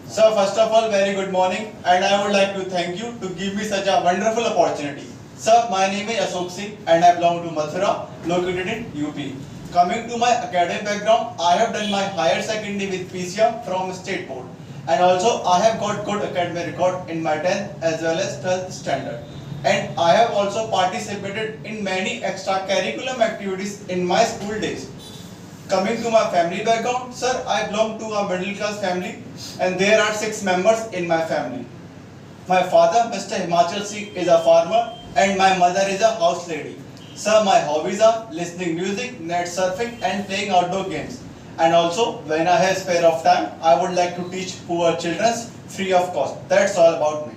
So first of all, very good morning, and I would like to thank you to give me such a wonderful opportunity. Sir, my name is Ashok Singh, and I belong to Mathura, located in UP. Coming to my academic background, I have done my higher secondary with PCM from State Board, and also I have got good academic record in my 10th as well as 12th standard. And I have also participated in many extracurricular activities in my school days. Coming to my family background, sir, I belong to a middle class family and there are 6 members in my family. My father, Mr. Himachal Singh, is a farmer and my mother is a house lady. Sir, my hobbies are listening music, net surfing and playing outdoor games. And also, when I have spare of time, I would like to teach poor children free of cost. That's all about me.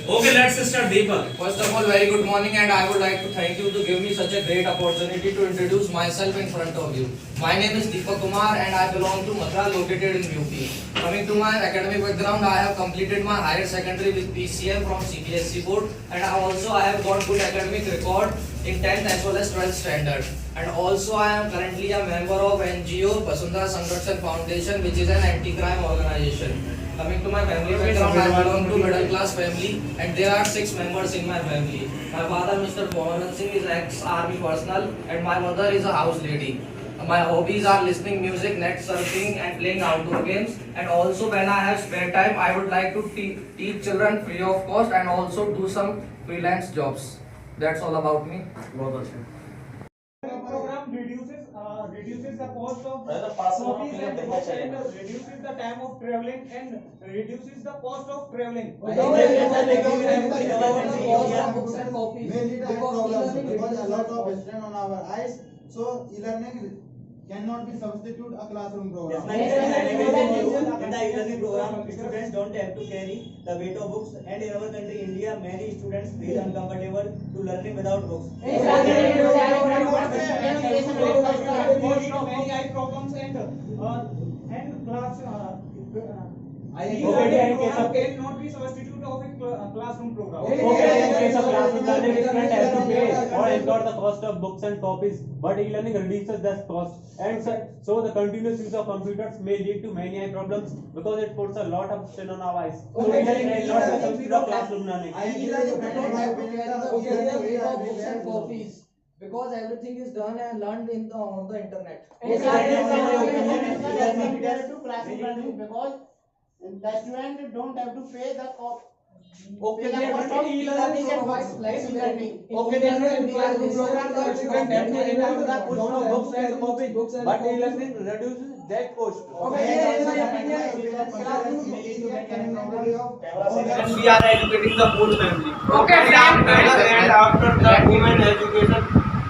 Okay, let's start Deepak. First of all, very good morning, and I would like to thank you to give me such a great opportunity to introduce myself in front of you. My name is Deepak Kumar and I belong to Mathura, located in UP. Coming to my academic background, I have completed my higher secondary with PCM from CBSE board, and I have got good academic record in 10th as well as 12th standard. And also I am currently a member of NGO Vasundhara Sanrakshan Foundation, which is an anti-crime organization. Coming to my family background, I belong to middle class family and there are 6 members in my family. My father, Mr. Mohan Singh, is ex-army personnel and my mother is a house lady. My hobbies are listening music, net surfing and playing outdoor games. And also when I have spare time, I would like to teach children free of cost and also do some freelance jobs. That's all about me. Program reduces the cost of copies and books and reduces the time of traveling and reduces the cost of traveling. Because a lot of strain on our eyes, so e-learning cannot be substitute a classroom program. In the e-learning program, students don't have to carry the weight of books, and in our country, India, many students feel uncomfortable to learning without books. Many eye problems and class. E-learning program cannot be substitute of a classroom program. Okay, in case of classroom learning, student has to pay or incur the cost of books and copies, but e-learning reduces that cost. And so the continuous use of computers may lead to many eye problems because it puts a lot of strain on our eyes. So e-learning is not a substitute of classroom learning. Books and copies. Because everything is done and learned on the internet. Because the student don't have to pay the cost. Okay, e-learning provides flexibility. Okay, there are classroom programs that student have to incur the cost of books and copies, But e-learning reduces that cost. And we are educating the whole family. Okay, and after the women education,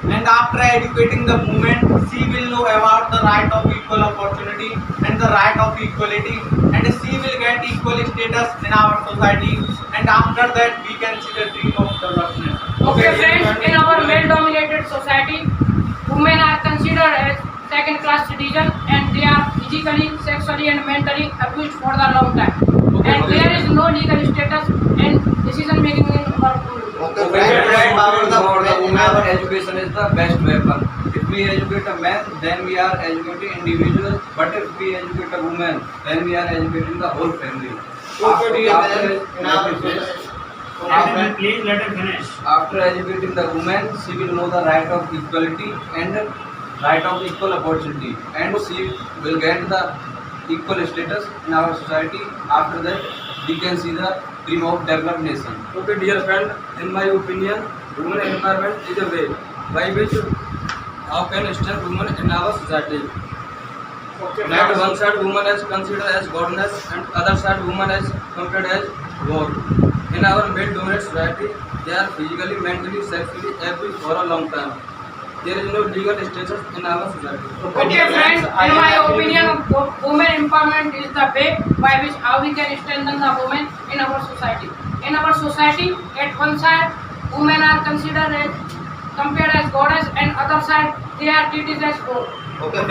and after educating the women, she will know about the right of equal opportunity and the right of equality, and she will get equal status in our society. And after that, we can see the dream of development. Okay, friends, in our male-dominated society, women are considered as second-class citizens and they are physically, sexually and mentally abused for the long time. And there is no legal status and decision-making in our community. Our education is the best weapon. If we educate a man, then we are educating individuals. But if we educate a woman, then we are educating the whole family. Please let her finish. After educating the woman, she will know the right of equality and right of equal opportunity, and she will get the equal status in our society. After that, we can see the dream of developed nation. Okay, dear friend, in my opinion, women empowerment is a way by which how can strengthen women in our society. That one side woman is considered as goddess and other side woman is considered as war. In our male-dominated society, they are physically, mentally, sexually abused for a long time. There is no legal status in our society. Okay, friends, in my opinion, women empowerment is the way by which how we can strengthen the women in our society. In our society, at one side, women are considered as compared as goddess, and other side they are treated as god. Okay,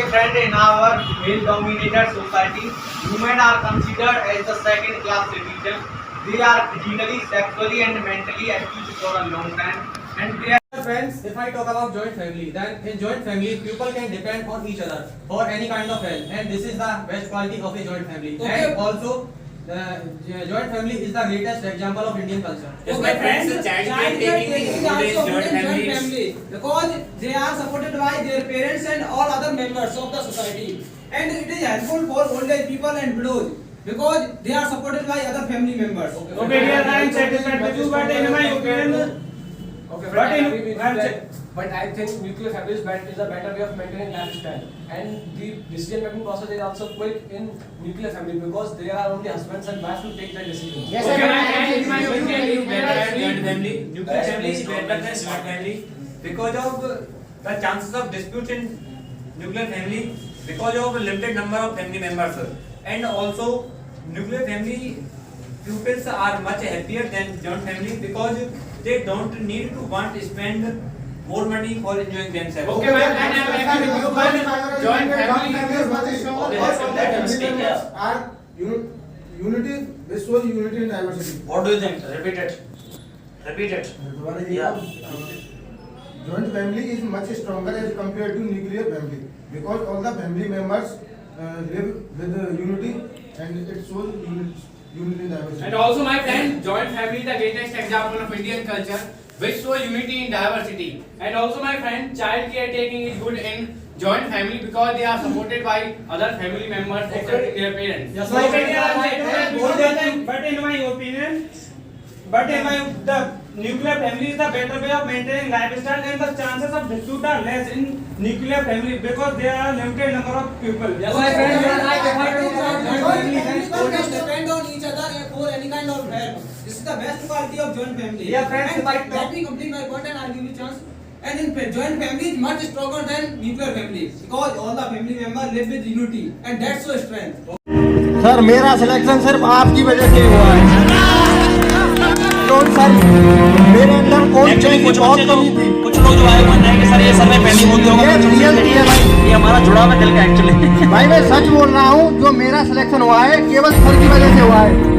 friend, in our male-dominated society, women are considered as the second-class citizens. They are physically, sexually, and mentally abused for a long time. and they are Friends, if I talk about joint family, then in joint family, people can depend on each other for any kind of help, and this is the best quality of a joint family. Okay. And also, joint family is the greatest example of Indian culture. Yes, my friends, the child care taking is also joint family. family because they are supported by their parents and all other members of the society, and it is helpful for old age people and widows because they are supported by other family members. okay, dear, I am satisfied with you, but in my opinion, Okay, But in- but I think nuclear family is a better way of maintaining lifestyle, and the decision making process is also quick in nuclear family because they are only husbands and wives to take the decisions. Yes, Okay, my my friend, friend, in my opinion, you is better better than joint family. Nuclear Yes, family is yes, better than joint family because of the chances of dispute in nuclear family because of limited number of family members, and also nuclear family pupils are much happier than joint family because they don't need to want to spend more money for enjoying themselves. okay, my friend, I am agree with you, but joint family is much stronger. Are unity, this was unity in diversity. What do you think? Repeat it. Repeat it. Yeah. Joint family is much stronger as compared to nuclear family because all the family members live with unity and it shows unity in diversity. And also, my friend, joint family is the greatest example of Indian culture, which show unity in diversity. And also, my friend, child care taking is good in joint family because they are supported by other family members except their parents. Yes, So, my okay, friend, dear, I am I satisfied, but in my opinion, the nuclear family is the better way of maintaining lifestyle, and the chances of dispute are less in nuclear family because there are limited number of people. Yes, my friend, you are right. If I talk about Joint joint family, family then people can depend on each other for any kind of help. This is the best quality of joint family. Yeah, friends, And if I talk- let me complete my point and I'll give you chance. And in joint family is much stronger than nuclear family because all the family members live with unity, and that's so strength. Sir मेरा selection सिर्फ आपकी वजह से हुआ है तो sir मेरे अंदर कोई चीज की बहुत कमी थी कुछ लोग जो आए हुए हैं कि सर ये सर में पहली होती होगा ये हमारा जुड़ाव है दिल का एक्चुअली। भाई मैं सच बोल रहा हूँ जो मेरा सिलेक्शन हुआ है केवल सर की वजह से हुआ है